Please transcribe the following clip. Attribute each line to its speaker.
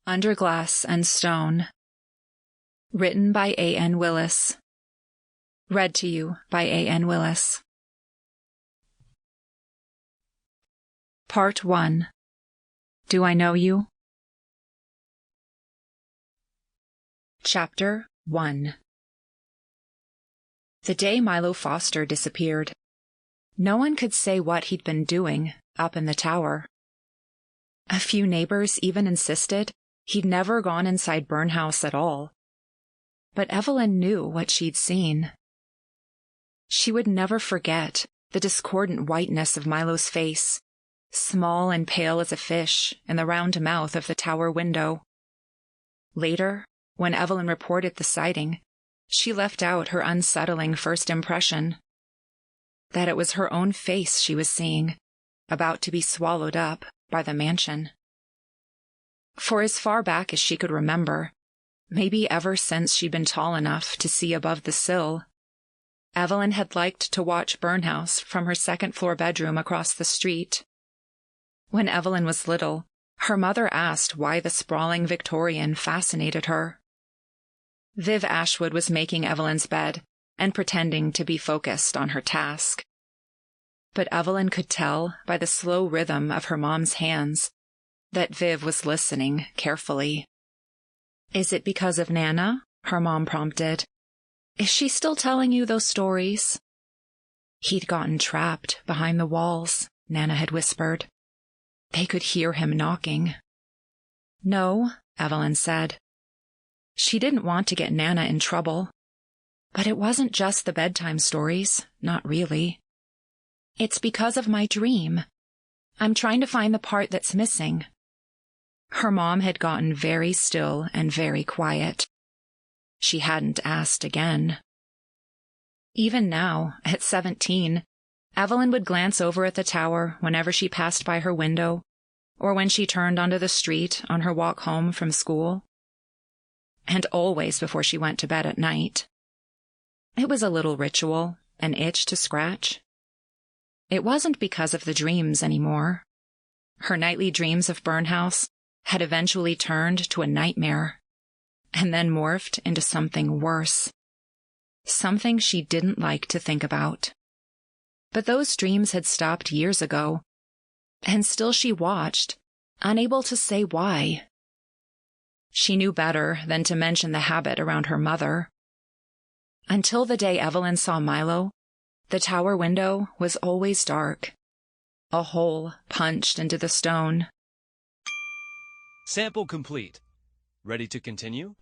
Speaker 1: Under Glass and Stone. Written by A.N. Willis. Read to you by A.N. Willis. Part 1. Do I Know You? Chapter 1. The day Milo Foster disappeared, no one could say what he'd been doing up in the tower. A few neighbors even insisted he'd never gone inside Byrne House at all. But Evelyn knew what she'd seen. She would never forget the discordant whiteness of Milo's face, small and pale as a fish in the round mouth of the tower window. Later, when Evelyn reported the sighting, she left out her unsettling first impression, that it was her own face she was seeing, about to be swallowed up by the mansion. For as far back as she could remember, maybe ever since she'd been tall enough to see above the sill, Evelyn had liked to watch Byrne House from her second-floor bedroom across the street. When Evelyn was little, her mother asked why the sprawling Victorian fascinated her. Viv Ashwood was making Evelyn's bed and pretending to be focused on her task. But Evelyn could tell by the slow rhythm of her mom's hands that Viv was listening carefully. "Is it because of Nana?" her mom prompted. "Is she still telling you those stories?" "He'd gotten trapped behind the walls," Nana had whispered. They could hear him knocking. "No," Evelyn said. She didn't want to get Nana in trouble. But it wasn't just the bedtime stories, not really. "It's because of my dream. I'm trying to find the part that's missing." Her mom had gotten very still and very quiet. She hadn't asked again. Even now, at 17, Evelyn would glance over at the tower whenever she passed by her window, or when she turned onto the street on her walk home from school. And always before she went to bed at night. It was a little ritual, an itch to scratch. It wasn't because of the dreams anymore. Her nightly dreams of Byrne House had eventually turned to a nightmare, and then morphed into something worse. Something she didn't like to think about. But those dreams had stopped years ago, and still she watched, unable to say why. She knew better than to mention the habit around her mother. Until the day Evelyn saw Milo, the tower window was always dark, a hole punched into the stone.
Speaker 2: Sample complete. Ready to continue?